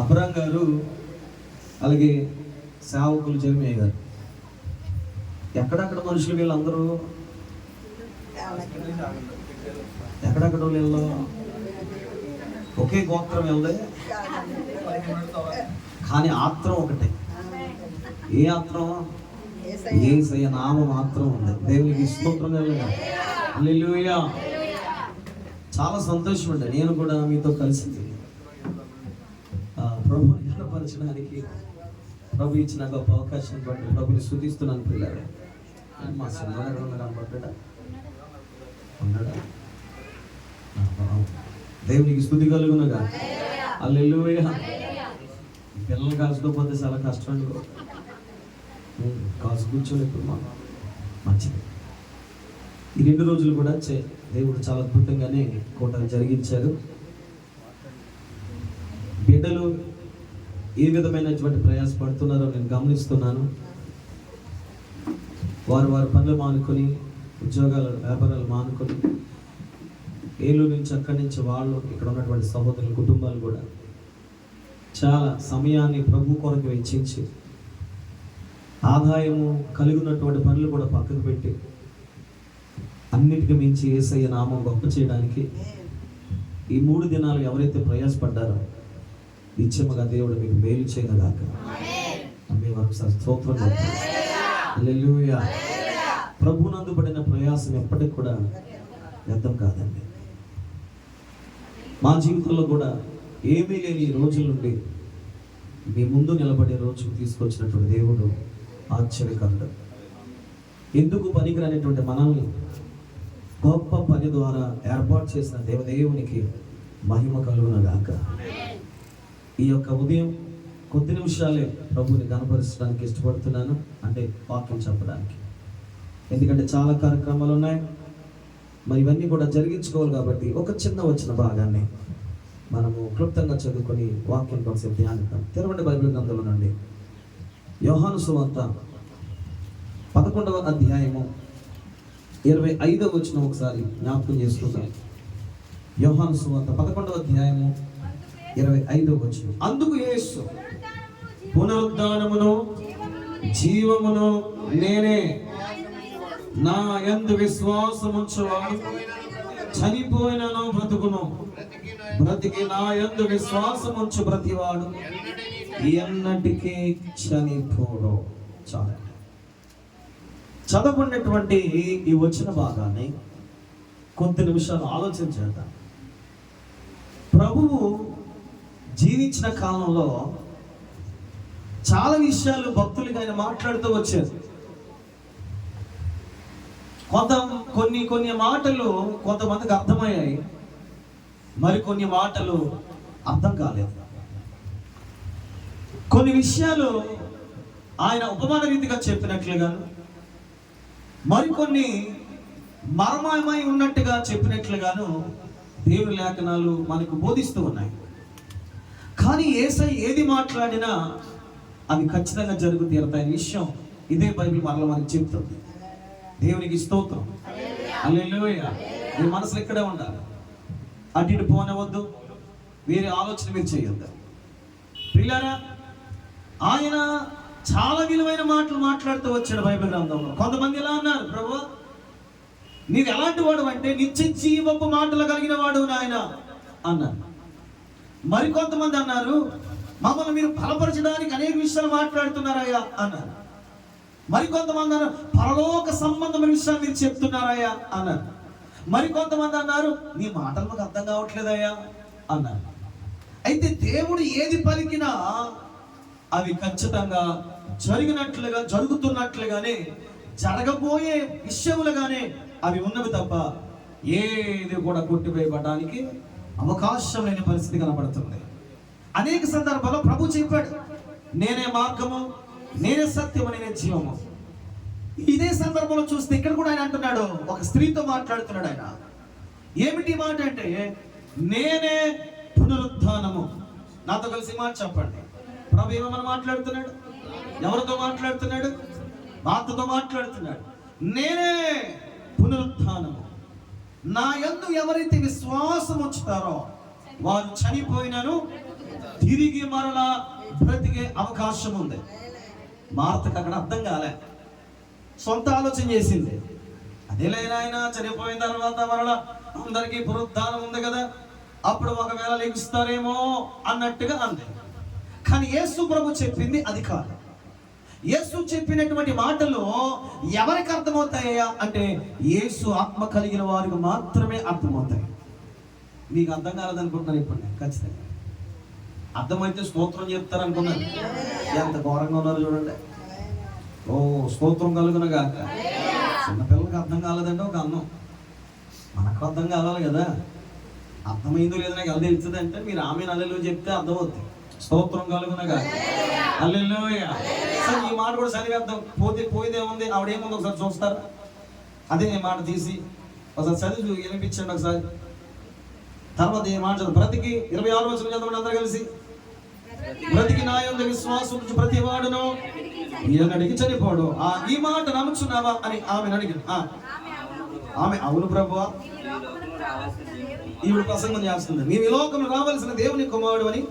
అబ్రాం గారు, అలాగే సేవకులు జెర్మీయా గారు, ఎక్కడెక్కడ మనుషులు వీళ్ళందరూ, ఎక్కడెక్కడ వీళ్ళు ఒకే గోత్రం వెళ్ళే, కానీ ఆత్రం ఒకటే. ఏ ఆత్రం? యేసయ్య నామం మాత్రం ఉంది. దేవునికి స్తోత్రం కలుగుగా. హల్లెలూయా. చాలా సంతోషం అండి. నేను కూడా మీతో కలిసి ప్రభుని ఘనపరచడానికి ప్రభు ఇచ్చిన గొప్ప అవకాశం బట్టి ప్రభుని స్తుతిస్తున్నాను. పిల్లలు మా సినిమా ఉన్నాడా? దేవునికి స్తుతి కలుగునగా. హల్లెలూయా. పిల్లలు కాల్చుకోకపోతే చాలా కష్టం అండి. కాల్చి కూర్చొని ఇప్పుడు మంచిది. ఈ 2 రోజులు కూడా దేవుడు చాలా అద్భుతంగానే కోటలు జరిగించారు. బిడ్డలు ఏ విధమైనటువంటి ప్రయాసపడుతున్నారో నేను గమనిస్తున్నాను. వారు పనులు మానుకొని, ఉద్యోగాలు వ్యాపారాలు మానుకొని, ఏలూరు నుంచి అక్కడి నుంచి వాళ్ళు ఇక్కడ ఉన్నటువంటి సహోదరుల కుటుంబాలు కూడా చాలా సమయాన్ని ప్రభు కొరకు వెచ్చించి ఆదాయము కలిగినటువంటి పనులు కూడా పక్కకు పెట్టి అన్నిటికీ మించి యేసయ్య నామం గొప్ప చేయడానికి ఈ 3 దినాలు ఎవరైతే ప్రయాసపడ్డారో నిత్యముగా దేవుడు మీకు మేలు చేయగాక. మీ వారికి స్తోత్రం. హల్లెలూయా. ప్రభునందు పడిన ప్రయాసం ఎప్పటికి కూడా వ్యర్థం కాదండి. మా జీవితంలో కూడా ఏమీ లేని ఈ రోజుల నుండి మీ ముందు నిలబడే రోజు తీసుకొచ్చినటువంటి దేవుడు ఆశ్చర్యకరుడు. ఎందుకు పనికిరానిటువంటి మనల్ని గొప్ప పని ద్వారా ఏర్పాటు చేసిన దేవదేవునికి మహిమ కలుగునగాక. ఈ యొక్క ఉదయం కొద్ది నిమిషాలే ప్రభుని కనపరచడానికి ఇష్టపడుతున్నాను, అంటే వాక్యం చెప్పడానికి. ఎందుకంటే చాలా కార్యక్రమాలు ఉన్నాయి, మరి ఇవన్నీ కూడా జరిగించుకోవాలి. కాబట్టి ఒక చిన్న వచ్చిన భాగాన్ని మనము క్లుప్తంగా చదువుకొని వాక్యం కోసం ధ్యానిద్దాం. తెరవండి బైబిల్ గ్రంథంలో నుండి యోహాను సువార్త 11వ అధ్యాయము 25వ వచనం ఒకసారి జ్ఞాపకం చేసుకుందాం. యోహాను సువార్త 11వ అధ్యాయము 25వ వచనం. అందుకు యేసు, పునరుద్ధానమును జీవమును నేనే, నా యందు విశ్వాసముంచువాడు చనిపోయినను బ్రతుకును, బ్రతికి నా యందు విశ్వాసముంచు ప్రతివాడు ఎన్నటికీ చనిపోడు. చాలా చదవబడినటువంటి ఈ వచ్చిన భాగాన్ని కొద్ది నిమిషాలు ఆలోచన చేద్దాం. ప్రభువు జీవించిన కాలంలో చాలా విషయాలు భక్తులుగా ఆయన మాట్లాడుతూ వచ్చారు. కొన్ని మాటలు కొంతమందికి అర్థమయ్యాయి, మరికొన్ని మాటలు అర్థం కాలేదు. కొన్ని విషయాలు ఆయన ఉపమాన రీతిగా చెప్పినట్లుగాను, మరికొన్ని మర్మమై ఉన్నట్టుగా చెప్పినట్లుగాను దేవుని లేఖనాలు మనకు బోధిస్తూ ఉన్నాయి. కానీ యేసయ్య ఏది మాట్లాడినా అవి ఖచ్చితంగా జరుగు తీరతాయని విషయం ఇదే బైబిల్ మరలా మనకు చెప్తుంది. దేవునికి స్తోత్రం. హల్లెలూయా. మీ మనసులో ఇక్కడే ఉండాలి, అటు ఇటు పోనవద్దు, వేరే ఆలోచన మీరు చేయొద్దు. ప్రియులారా, ఆయన చాలా విలువైన మాటలు మాట్లాడుతూ వచ్చాడు బైబిల్ గ్రంథంలో. కొంతమంది ఎలా అన్నారు, ప్రభువా నీవు ఎలాంటి వాడు అంటే నిత్య జీవపు మాటలు కలిగిన వాడు నాయన అన్నారు. మరికొంతమంది అన్నారు, మమ్మల్ని మీరు బలపరచడానికి అనేక విషయాలు మాట్లాడుతున్నారయ్యా అన్నారు. మరికొంతమంది అన్నారు, పరలోక సంబంధమైన విషయాలు మీరు చెప్తున్నారయ్యా అన్నారు. మరికొంతమంది అన్నారు, నీ మాటలు మాకు అర్థం కావట్లేదయ్యా అన్నారు. అయితే దేవుడు ఏది పలికినా అవి ఖచ్చితంగా జరుగుతున్నట్లుగానే జరగబోయే విషయములుగానే అవి ఉన్నవి తప్ప ఏది కూడా కొట్టివేయబడడానికి అవకాశం లేని పరిస్థితి కనబడుతుంది. అనేక సందర్భాల్లో ప్రభు చెప్పాడు, నేనే మార్గము, నేనే సత్యము, నేనే జీవము. ఇదే సందర్భంలో చూస్తే ఇక్కడ కూడా ఆయన అంటున్నాడు, ఒక స్త్రీతో మాట్లాడుతున్నాడు ఆయన. ఏమిటి మాట అంటే, నేనే పునరుద్ధానము. నాతో కలిసి మాట చెప్పండి. ప్రభు ఏమని మాట్లాడుతున్నాడు? ఎవరితో మాట్లాడుతున్నాడు? మాతతో మాట్లాడుతున్నాడు. నేనే పునరుద్ధానము, నా యందు ఎవరైతే విశ్వాసం ఉంచుతారో వారు చనిపోయినను తిరిగి మరలా బ్రతికే అవకాశం ఉంది. మార్తకు అక్కడ అర్థం కాలే, సొంత ఆలోచన చేసింది. అదేలే నాయన, చనిపోయిన తర్వాత మరలా అందరికీ పునరుద్ధానం ఉంది కదా, అప్పుడు ఒకవేళ లెగుస్తారేమో అన్నట్టుగా అంది. కానీ యేసు ప్రభు చెప్పింది అది కాదు. యేసు చెప్పినటువంటి మాటలు ఎవరికి అర్థమవుతాయా అంటే యేసు ఆత్మ కలిగిన వారికి మాత్రమే అర్థమవుతాయి. మీకు అర్థం కాలేదనుకుంటున్నాను ఇప్పుడు నేను. ఖచ్చితంగా అర్థమైతే స్తోత్రం చెప్తారు అనుకున్నాను. ఎంత ఘోరంగా ఉన్నారు చూడండి. ఓ స్తోత్రం కలుగునగా. చిన్నపిల్లలకి అర్థం కాలేదంటే ఒక అన్నం, మనకు అర్థం కావాలి కదా. అర్థమైందో లేదో నాకు ఎలా తెలుస్తుంది అంటే మీరు ఆమె హల్లెలూయా చెప్తే అర్థమవుతుంది. స్తోత్రం కలుగునగా. హల్లెలూయా. సరే, ఈ మాట కూడా చదివేద్దాం. పోయిదేముంది, ఆవిడేముంది ఒకసారి చూస్తారు. అదే ఈ మాట తీసి ఒకసారి చదివి వినిపించండి ఒకసారి. తర్వాత ఈ మాట చదువు. బ్రతికి 26వ వచనం చదవండి అందరూ కలిసి. బ్రతికి నా యందు విశ్వాసం ఉంచు ప్రతి వాడును ఈయనడికి చనిపోడు. ఈ మాట నమ్ముచున్నావా అని ఆమెను అడిగింది. ఆమె అవును ప్రభువా. ఈవిడ ప్రసంగం చేస్తుంది. నీవు ఈ లోకంలో రావాల్సిన దేవుని కుమారుడు అని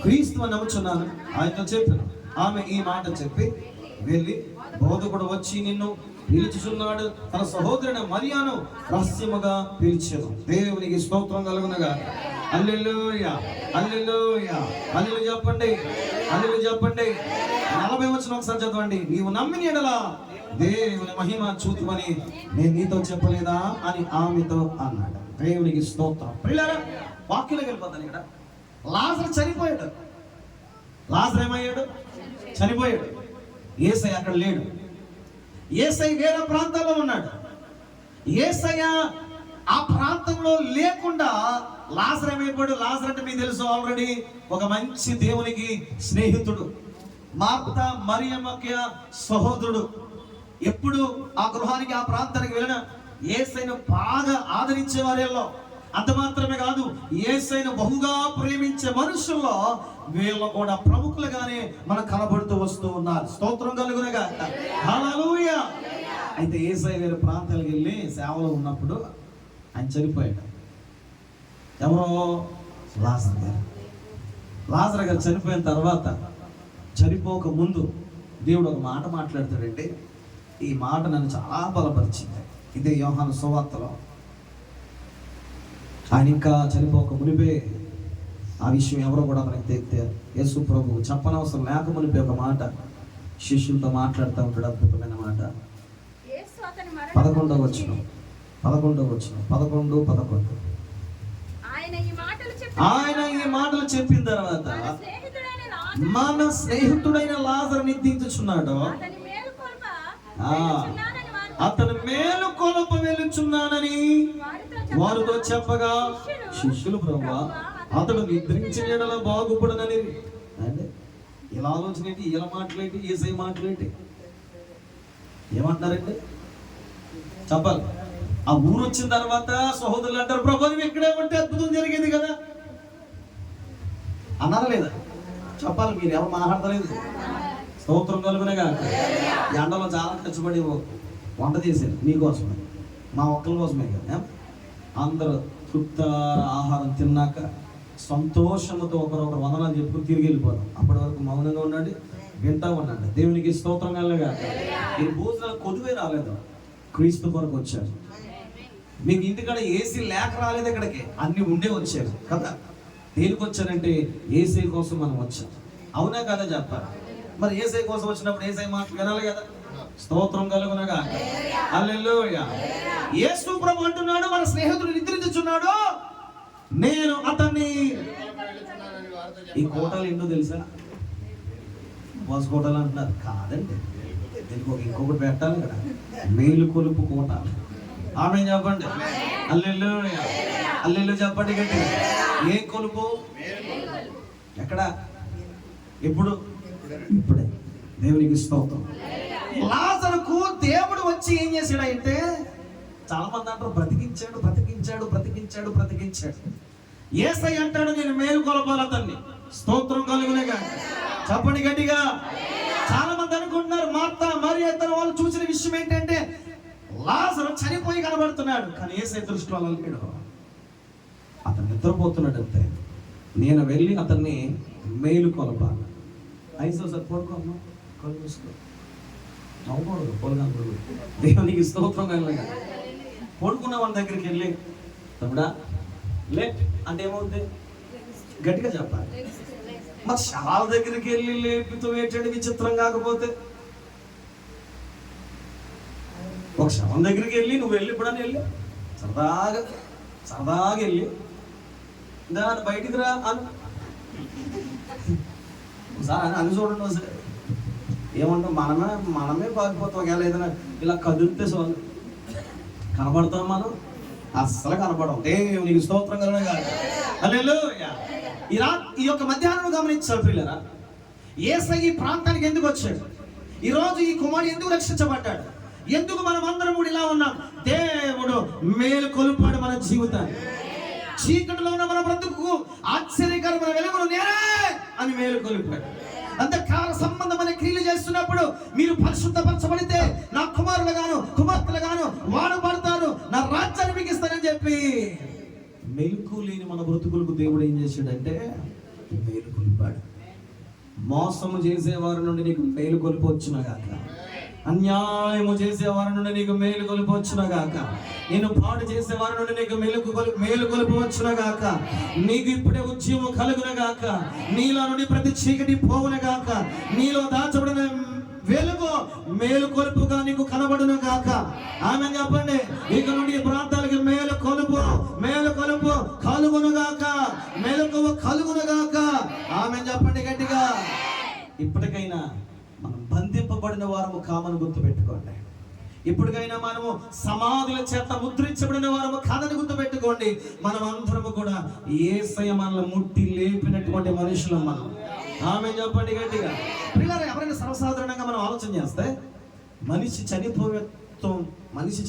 క్రీస్తు అని నమ్ముచున్నాను ఆయనతో చెప్పాను. ఆమె ఈ మాట చెప్పి వెళ్ళి బోధకుడు వచ్చి నిన్ను పిలుచుచున్నాడు, తన సహోదరుని మరియను రహస్యముగా పిలిచెను. దేవునికి స్తోత్రం కలుగునగా. హల్లెలూయా, హల్లెలూయా, హల్లెలూయా చెప్పండి, హల్లెలూయా చెప్పండి. 40వ వచనం ఒకసారి చదవండి. నీవు నమ్మిన యెడల దేవుని మహిమ చూతుమని నేను నీతో చెప్పలేదా అని ఆమెతో అన్నాడు. దేవునికి స్తోత్రం. ప్రియులారా, వాక్యంలోకి వెళ్ళిపోతాను. ఇక్కడ లాజరు చనిపోయాడు. లాజరు ఏమయ్యాడు? చనిపోయాడు. యేసయ్య అక్కడ లేడు. యేసయ్య వేరే ప్రాంతాల్లో ఉన్నాడు. యేసయ్య ఆ ప్రాంతంలో లేకుండా లాజరు ఏమైపోయాడు? లాజరు అంటే మీకు తెలుసు ఆల్రెడీ, ఒక మంచి దేవునికి స్నేహితుడు, మార్త మరియమ్మకి సహోదరుడు. ఎప్పుడు ఆ గృహానికి ఆ ప్రాంతానికి వెళ్ళిన యేసయ్యను బాగా ఆదరించేవారేలో. అంత మాత్రమే కాదు, యేసయ్యను బహుగా ప్రేమించే మనుషుల్లో వీళ్ళు కూడా ప్రముఖులుగానే మనకు కనబడుతూ వస్తూ ఉన్నారు. స్తోత్రం కలుగునగా. హల్లెలూయా. అయితే యేసయ్య వేరే ప్రాంతాలకు వెళ్ళి సేవలో ఉన్నప్పుడు ఆయన చనిపోయాడు. ఎవరో? లాజరు గారు. లాజరు గారు చనిపోయిన తర్వాత, చనిపోక ముందు దేవుడు ఒక మాట మాట్లాడతాడండి. ఈ మాట నన్ను చాలా బలపరిచింది. ఇదే యోహాను సువార్తలో. ఆయన ఇంకా చనిపోక మునిపే ఆ విషయం ఎవరో కూడా మనకి తెలితే యేసు ప్రభు చెప్పనవసరం లేక మునిపే ఒక మాట శిష్యులతో మాట్లాడుతూ ఉంటాడు. అద్భుతమైన మాట. 11వ వచనం 11 ఆయన ఈ మాటలు చెప్పిన తర్వాత మన స్నేహితుడైన లాజరు నిద్రించుచున్నాడు. అతను మేలు కొలుప వెలుచున్నానని వారితో చెప్పగా శిష్యులు ప్రభువా అతడు నిద్రించిన యెడల బాగుపడనని. అంటే ఇలా ఆలోచన ఏంటి? ఇలా మాట్లాడి యేసయ్య మాట్లాడి ఏమంటారండి చెప్పాలి. ఆ ఊరు వచ్చిన తర్వాత సహోదరులు అంటారు, ప్రభు నువ్వు ఇక్కడే ఉంటే అద్భుతం జరిగేది కదా అన్నారా లేదా? చెప్పాలి. మీరు ఎవరు మాట్లాడతలేదు. స్తోత్రం కలుగునగా. ఎండలో చాలా కష్టపడి వంట చేశారు మీకోసమే, మా ఒక్కరి కోసమే కదా. అందరూ తృప్త ఆహారం తిన్నాక సంతోషంతో ఒకరొకరు వందనాలు చెప్పుకుని తిరిగి వెళ్ళిపోదాం. అప్పటి వరకు మౌనంగా ఉండండి, వింటా ఉండండి. దేవునికి స్తోత్రం కలుగునగా. ఈ భోజనాలు కొదువే రాలేదు, క్రీస్తు కొరకు వచ్చారు. మీకు ఇంటికాడ ఏసీ లేక రాలేదు, ఇక్కడికి అన్ని ఉండే వచ్చారు కదా. దేనికి వచ్చారంటే ఏసీ కోసం మనం వచ్చాం. అవునా కదా చెప్పాలి. మరి ఏసై కోసం వచ్చినప్పుడు ఏసై మాట వినాలి కదా. స్తోత్రం కలుగునగా. హల్లెలూయా. యేసు ప్రభు అంటున్నాడు, మన స్నేహితుడు నిద్రించుచున్నాడు, నేను అతన్ని. ఈ కోటలు ఏంటో తెలుసా? వాసు కోటలు అంటున్నారు కాదండి, దీనికి ఇంకొకటి పెట్టాలి కదా. మేలు కొలుపు కోట. ఆమె చెప్పండి. హల్లెలూయా, హల్లెలూయా చెప్పండి గట్టి. ఏ కొలుపు? ఎక్కడ? ఎప్పుడు? ఇప్పుడే. దేవునికి స్తోత్రం. లాజరుకు దేవుడు వచ్చి ఏం చేశాడంటే, చాలా మంది అంటారు బ్రతికించాడు బ్రతికించాడు బ్రతికించాడు బ్రతికించాడు. యేసయ్య అంటాడు నేను మేలు కొలపాలి అతన్ని. స్తోత్రం కలుగునగా. చెప్పండి గట్టిగా. చాలా మంది అనుకుంటున్నారు మార్త మరియ ఇతర వాళ్ళు చూసిన విషయం ఏంటంటే లాజరు చనిపోయి కనబడుతున్నాడు, కానీ యేసయ్య దృష్టిలో లేడు. అతను నిద్రపోతున్నాడు అంతే. నేను వెళ్ళి అతన్ని మేలు కొలపాలి. ఐదు సార్ పడుకోమ్మా, కళ్ళు మూసుకో, నవ్వకూడదు, పొలగకూడదు. దేవునికి స్తోత్రం కలగా. పడుకున్న వాళ్ళ దగ్గరికి వెళ్ళి తమ్ముడా లే అంటే ఏమవుతుంది? గట్టిగా చెప్పాలి. మరి శవాల దగ్గరికి వెళ్ళి లేపితో ఏంటంటే విచిత్రం కాకపోతే, ఒక శవం దగ్గరికి వెళ్ళి నువ్వు వెళ్ళి ఇప్పుడని వెళ్ళి సరదాగా వెళ్ళి దాని బయటికి రా అని ఒకసారి అని చూడండి. ఒకసారి ఏమంటాం, మనమే పారిపోతాం. ఒకవేళ ఏదైనా ఇలా కదిలితే చాలు కనబడతాం, మనం అస్సలు కనపడం. నీకు స్తోత్రం కలనే కాదు. హల్లెలూయా. ఈ యొక్క మధ్యాహ్నం గమనించాలి ప్రియులారా, యేసయ్య ఈ ప్రాంతానికి ఎందుకు వచ్చాడు? ఈరోజు ఈ కుమారుడు ఎందుకు రక్షించబడ్డాడు? ఎందుకు మనం అందరం కూడా ఇలా ఉన్నాం? దేవుడు మేలు కొలుపాడు మన జీవితాన్ని. చీకటిలో ఉన్న మన బ్రతుకు ఆశ్చర్యకరమైన వెలుగును నేనే అని మేలు కొలిపాడు. అంధకార సంబంధమైన క్రియలు చేస్తున్నప్పుడు మీరు పరిశుద్ధపరచబడితే నా కుమారులుగాను కుమార్తెలుగాను వాడబడతారు, నా రాజ్యాన్ని మీకు ఇస్తానని చెప్పి మెలుకు లేని మన బ్రతుకులకు దేవుడు ఏం చేశాడంటే మేలు కొలిపాడు. మోసము చేసేవారి నుండి నీకు మేలు కొలిపొచ్చునగాక, అన్యాయము చేసేవారి నుండి నీకు మేలు కొలిపొచ్చునగాక, నేను పాడు చేసేవారి నుండి నీకు మేలు కొలిపొచ్చునగాక, నీకు ఇప్పుడే ఉద్యమం కలుగునగాక, నీలో నుండి ప్రతి చీకటి పోవునగాక, నీలో దాచబడిన వెలుగు మేలు కొలుపుగా నీకు కనబడునగాక. ఆమె చెప్పండి, ఇక నుండి ఈ ప్రాంతాలకి మేలు కొలుపు కలుగునుగాక, మేలుకొవ కలుగునుగాక. ఆమె చెప్పండి గట్టిగా. ఇప్పటికైనా మనం బంధింపబడిన వారము కామను గుర్తు పెట్టుకోండి. ఇప్పటికైనా మనము సమాధుల చేత ముద్రించబడిన వారము కాదని గుర్తు పెట్టుకోండి. మనం అందరము కూడా యేసయ్య మనల్ని ముట్టి లేపినటువంటి మనుషులం మనం. ఆమె చెప్పండి గట్టిగా. పిల్లలు ఎవరైనా సర్వసాధారణంగా మనం ఆలోచన చేస్తే మనిషి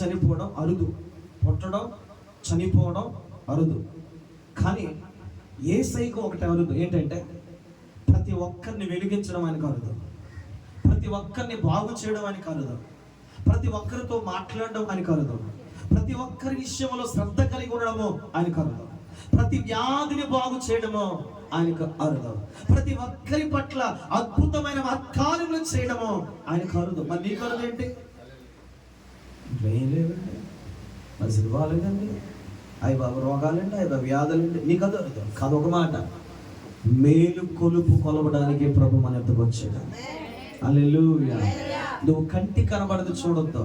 చనిపోవడం అరుదు, పుట్టడం చనిపోవడం అరుదు. కానీ యేసయ్యకు ఒకటి అరుదు. ఏంటంటే ప్రతి ఒక్కరిని వెలిగించడం ఆయనకు అరుదు, ప్రతి ఒక్కరిని బాగు చేయడం ఆయనకు అరుదు, ప్రతి ఒక్కరితో మాట్లాడడం ఆయనకు అరుదు, ప్రతి ఒక్కరి విషయంలో శ్రద్ధ కలిగి ఉండడము ఆయనకు అరుదు, ప్రతి వ్యాధిని బాగు చేయడము ఆయనకు అరుదు, ప్రతి ఒక్కరి పట్ల అద్భుతమైన కార్యములు చేయడము ఆయనకు అరుదు. మరి నీకు అరుదు ఏంటి? లేవండి, మరి సినిమాలేదండి, అవి బాబు రోగాలండి, అవి బాబు వ్యాధులండి, నీకు అది అరుదు కాదు. ఒక మాట, మేలు కొలుపు కొలవడానికి ప్రభు మన ఎద్దకు వచ్చాడు. హల్లెలూయా. నువ్వు కంటికి కనబడదు చూడొద్దు,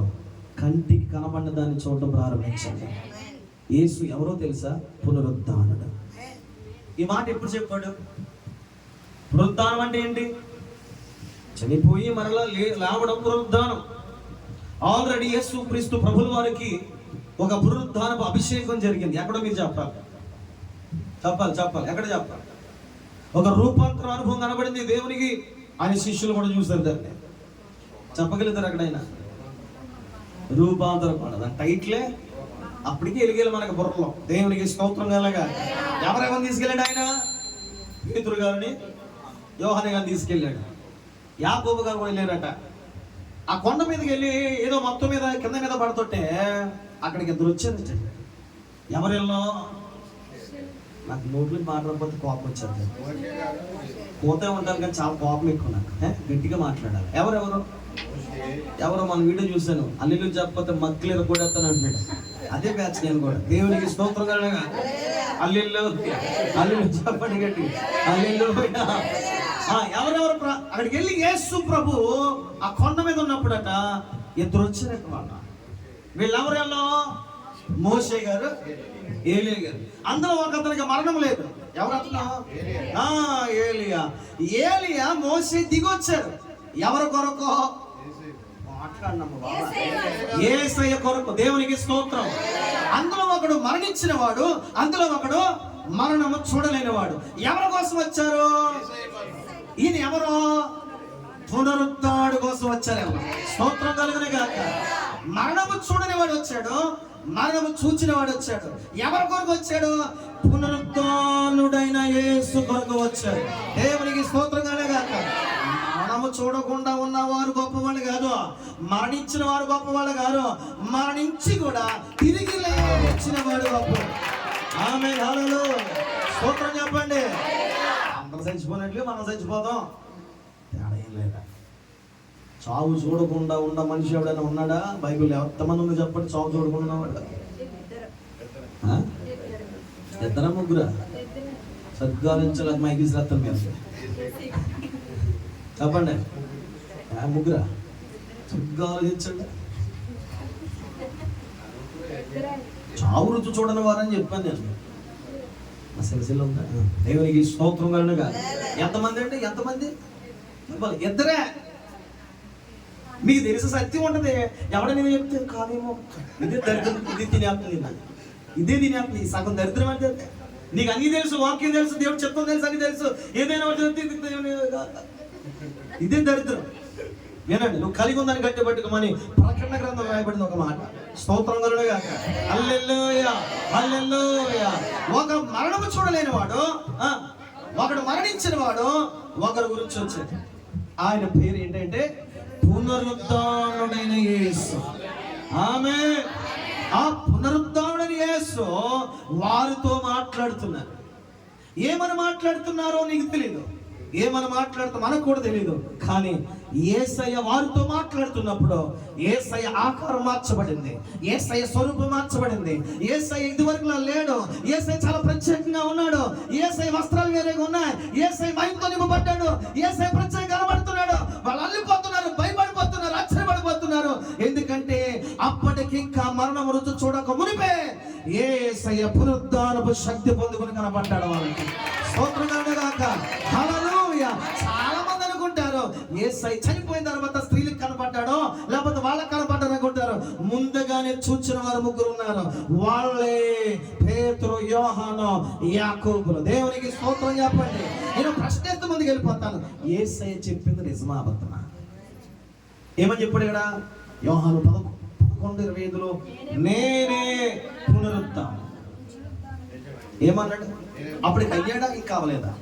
కంటికి కనబడిన దాన్ని చూడడం ప్రారంభించాలి. యేసు ఎవరో తెలుసా? పునరుద్ధానుడు. ఈ మాట ఎప్పుడు చెప్పాడు? పునరుద్ధానం అంటే ఏంటి? చనిపోయి మరలా లేవడం పునరుద్ధానం. ఆల్రెడీ యేసు క్రీస్తు ప్రభుల వారికి ఒక పునరుద్ధానపు అభిషేకం జరిగింది. ఎక్కడో మీరు చెప్పాలి. ఎక్కడ చెప్పాలి? ఒక రూపాంతర అనుభవం కనబడింది దేవునికి. ఆయన శిష్యులు కూడా చూశారు దాన్ని. చెప్పగలుగుతారు ఎక్కడైనా? రూపాంతరం పడదు టైట్లే అప్పటికి ఎలిగేలు మనకు బుర్రలో. దేవునికి స్తోత్రం కలగా. ఎవరెవరిని తీసుకెళ్ళాడు ఆయన? పేతురు గారిని, యోహాను గారిని తీసుకెళ్ళాడు. యాకోబు గారు కూడా వెళ్ళారట. ఆ కొండ మీదకి వెళ్ళి ఏదో మొత్తం మీద కింద మీద పడుతుంటే అక్కడికి ఇద్దరు వచ్చారు. ఎవరెళ్ళో నాకు నోట్లోకి మాట్లాడకపోతే కోపం వచ్చారు. పోతే ఉంటాను కానీ చాలా కోపం ఎక్కువ నాకు. గట్టిగా మాట్లాడాలి. ఎవరో మన వీడియో చూశాను, అల్లిలు చెప్పకపోతే మక్కలేరు కూడా అంటున్నాడు. అదే బ్యాచ్ నేను కూడా. దేవునికి స్తోత్రం కలగా. అల్లిళ్ళు చెప్పండి గట్టి. అల్లిళ్ళు ఎవరెవరు అక్కడికి వెళ్ళి యేసు ప్రభు ఆ కొండ మీద ఉన్నప్పుడట ఇద్దరు వచ్చారట. వీళ్ళెవరెల్లో? మోషే గారు, ఏలియా గారు. అందులో ఒక అతనికి మరణం లేదు. ఎవరన్నా? ఏలియా మోషే దిగొచ్చారు. ఎవరి కొరకు? యేసయ్య కొరకు. దేవునికి స్తోత్రం. అందులో ఒకడు మరణించిన వాడు, అందులో ఒకడు మరణము చూడలేని వాడు. ఎవరి కోసం వచ్చారు? ఈయన ఎవరో పునరుద్ధాడు కోసం వచ్చారేమో. స్తోత్రం కలుగునే కాక. మరణము చూడని వాడు వచ్చాడు, మరణము చూచిన వాడు వచ్చాడు. ఎవరి కొరకు వచ్చాడు? పునరుద్ధానుడైన యేసు కొరకు వచ్చాడు. దేవునికి స్తోత్రం కలుగాక. మరణము చూడకుండా ఉన్నవారు గొప్పవాళ్ళు కాదు, మరణించిన వారు గొప్పవాళ్ళు కాదు, మరణించి కూడా తిరిగి లేచిన వాడు గొప్ప. ఆమేన్. హల్లెలూయా. స్తోత్రం చెప్పండి. అందరూ చచ్చిపోయినట్లు మనం చచ్చిపోతాం, తేడా ఏం లేదా. చావు చూడకుండా ఉన్న మనిషి ఎవడైనా ఉన్నాడా? బైబిల్ ఎంతమంది ఉంది చెప్పండి చావు చూడకుండా ఉన్నవాడు? ఇద్దరా ముగ్గురా? సద్గాలించాలి మైకి శ్రద్ధ మీద చెప్పండి. ముగ్గురా? సద్గాలించండి. చావు రుచి చూడని వారని చెప్పాను నేను. మా సిలసిలో ఉందా? దేవునికి స్తోత్రం కలుగుగా. ఎంతమంది అండి? ఎంతమంది? ఇద్దరే. మీకు తెలిసి సత్యం ఉంటుంది. ఎవడని చెప్తే కాదేమో, ఇదే దరిద్రం, ఇది తినేస్తుంది, ఇదే తినేస్తుంది. సగం దరిద్రం అంటే నీకు అన్నీ తెలుసు, వాక్యం తెలుసు, దేవుడు చెప్తాం తెలుసు, అన్ని తెలుసు, ఏదైనా ఇదే దరిద్రం. వినండి, నువ్వు కలిగి ఉందని గట్టి పట్టుకోమని ప్రకటన గ్రంథం రాయబడింది ఒక మాట. స్తోత్రం కలుగుగా. హల్లెలూయా, హల్లెలూయా. ఒక మరణము చూడలేని వాడు, ఒకడు మరణించిన వాడు ఒకరి గురించి వచ్చేది. ఆయన పేరు ఏంటంటే పునరుద్ధానుడైన యేసు. ఆమేన్. ఆ పునరుద్ధానుడైన యేసు వారితో మాట్లాడుతున్నారు. ఏమని మాట్లాడుతున్నారో నీకు తెలియదు, ఏమని మాట్లాడుతూ మనకు కూడా తెలియదు. కానీ యేసయ్య వారితో మాట్లాడుతున్నప్పుడు యేసయ్య ఆకారం మార్చబడింది, యేసయ్య స్వరూపం మార్చబడింది. యేసయ్య ఇదివరకులా లేడు, యేసయ్య చాలా ప్రత్యేకంగా ఉన్నాడు. యేసయ్య వస్త్రాలు వేరేగా ఉన్నాయి, యేసయ్య మహిమతో నింపబడ్డాడు, యేసయ్య ప్రత్యేకంగా కనబడుతున్నాడు. వాళ్ళు అల్లిపోతున్నారు, భయపడిపోతున్నారు, ఆశ్చర్యపడిపోతున్నారు. ఎందుకంటే అప్పటికి ఇంకా మరణం రుచి చూడక మునిపే యేసయ్య పునరుద్ధానపు శక్తి పొందుకుని కనబడ్డాడు వాళ్ళకి. స్తోత్రగాక. హల్లెలూయా. చాలా మంది అనుకుంటారు యేసయ్య చనిపోయిన తర్వాత స్త్రీలకు కనబడ్డాడో లేకపోతే వాళ్ళకి కనబడ్డారు అనుకుంటారు. ముందుగానే చూచిన వారు ముగ్గురు ఉన్నారు. వాళ్ళే పేతురు, యోహాను, యాకోబులు. దేవునికి స్తోత్రం చెప్పండి. నేను ప్రశ్నిస్తూ ముందుకు వెళ్ళిపోతాను. యేసయ్య చెప్పింది నిజమా అబద్ధమా? ఏమని చెప్పాడు ఇక్కడ? యోహాను 11:25లో నేనే పునరుద్ధానం. ఏమన్నాడు? అప్పటికి అయ్యాడా? ఇంకా కావలేదా?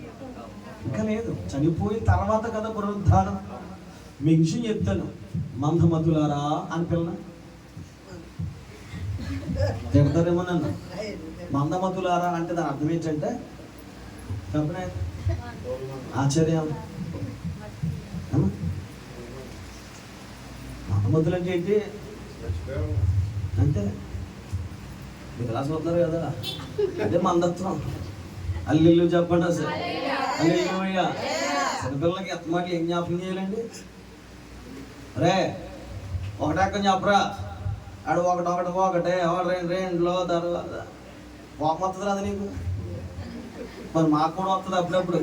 ఇంకా లేదు. చనిపోయిన తర్వాత కదా పునరుద్ధానం. మీ విషయం చెప్తాను. మందమతులారా అని పిల్ల తిడతారేమో నన్ను. మందమతులారా అంటే దాని అర్థం ఏంటంటే చెప్పనే ఆశ్చర్యం. మందమతులు అంటే ఏంటి అంటే మీ క్లాస్ అవుతున్నారు కదా, అదే మందత్వం. అల్లెల్లు చెప్పండి అసలు. అల్లెల్లుయ్యా. చిన్నపిల్లలకి ఎంత మాటలు ఏం జ్ఞాపకం చేయాలండి? రే ఒకటెక్కని చెప్పరా, ఆడు ఒకటే రెండులో తర్వాత కోపం వస్తుంది రాదు నీకు. మరి మాకు కూడా వస్తుంది అప్పుడప్పుడు,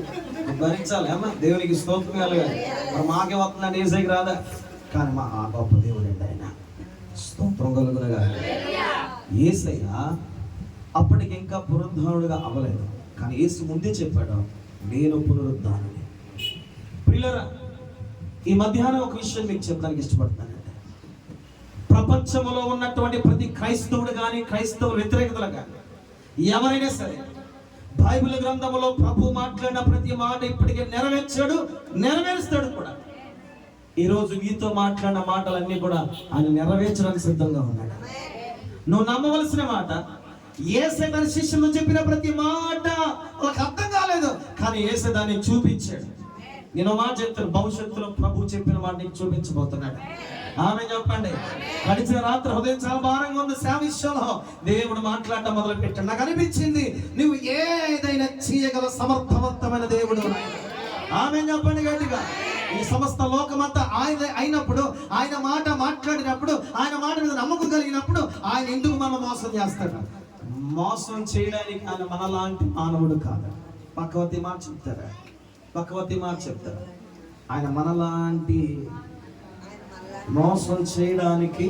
భరించాలి. ఏమన్నా దేవునికి స్తోత్రం కలగాలి. మరి మాకే వస్తుందండి, ఏసైకి రాదా? కానీ మా గొప్ప దేవుడు అండి ఆయన. స్తోత్రం కలుగునగా. యేసయ్య అప్పటికి ఇంకా పునరుద్ధానుడుగా అవ్వలేదు, కానీ యేసు ముందే చెప్పాడు నేను పునరుద్ధానుని. ప్రియులారా, ఈ మధ్యాహ్నం ఒక విషయం మీకు చెప్పడానికి ఇష్టపడుతున్నానంటే, ప్రపంచంలో ఉన్నటువంటి ప్రతి క్రైస్తవుడు కానీ క్రైస్తవ వ్యతిరేకతలు కానీ ఎవరైనా సరే బైబిల్ గ్రంథంలో ప్రభు మాట్లాడిన ప్రతి మాట ఇప్పటికే నెరవేర్చాడు, నెరవేరుస్తాడు కూడా. ఈరోజు నీతో మాట్లాడిన మాటలన్నీ కూడా ఆయన నెరవేర్చడానికి సిద్ధంగా ఉన్నాడు. నువ్వు నమ్మవలసిన మాట, యేసయ్య తన శిష్యులు చెప్పిన ప్రతి మాట వాళ్ళకి అర్థం కాలేదు, కానీ యేసయ్య దాన్ని చూపించాడు. నేను మాట చెప్తాను, భవిష్యత్తులో ప్రభు చెప్పిన మాట నీకు చూపించబోతున్నాడు. ఆమె చెప్పండి. గడిచిన రాత్రి హృదయం చాలా భారంగా ఉంది. సేవ విషయంలో దేవుడు మాట్లాడటం మొదలు పెట్టాడు. నాకు అనిపించింది నువ్వు ఏదైనా చేయగల సమర్థవంతమైన దేవుడు. ఆమె చెప్పండి గట్టిగా. ఈ సమస్త లోకమంతా ఆయన అయినప్పుడు, ఆయన మాట మాట్లాడినప్పుడు, ఆయన మాట మీద నమ్మకం కలిగినప్పుడు ఆయన ఎందుకు మనం మోసం చేస్తాడు? మోసం చేయడానికి ఆయన మనలాంటి మానవుడు కాదు. పక్కవతి మాట చెప్తారా? పక్కవతి మాట చెప్తారా? ఆయన మనలాంటి, మోసం చేయడానికి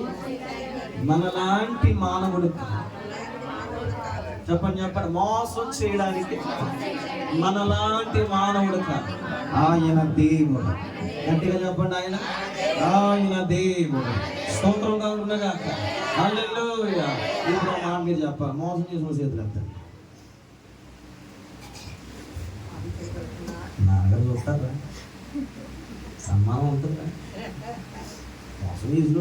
మనలాంటి మానవుడు కాదు. చెప్పండి చెప్పండి. మోసం చేయడానికి మనలాంటి మానవుడు కాదు. ఆయన దేవుడు. గట్టిగా చెప్పండి. ఆయన దేవుడు. స్తోత్రంగా ఉండగా. హల్లెలూయా. ఇప్పుడు మా మీరు చెప్పాలి. మోసం చేసిన చేతులు ఎంత నాన్నగారు చూస్తారా? సన్మానం ఉంటుందా? మోసం చేసిన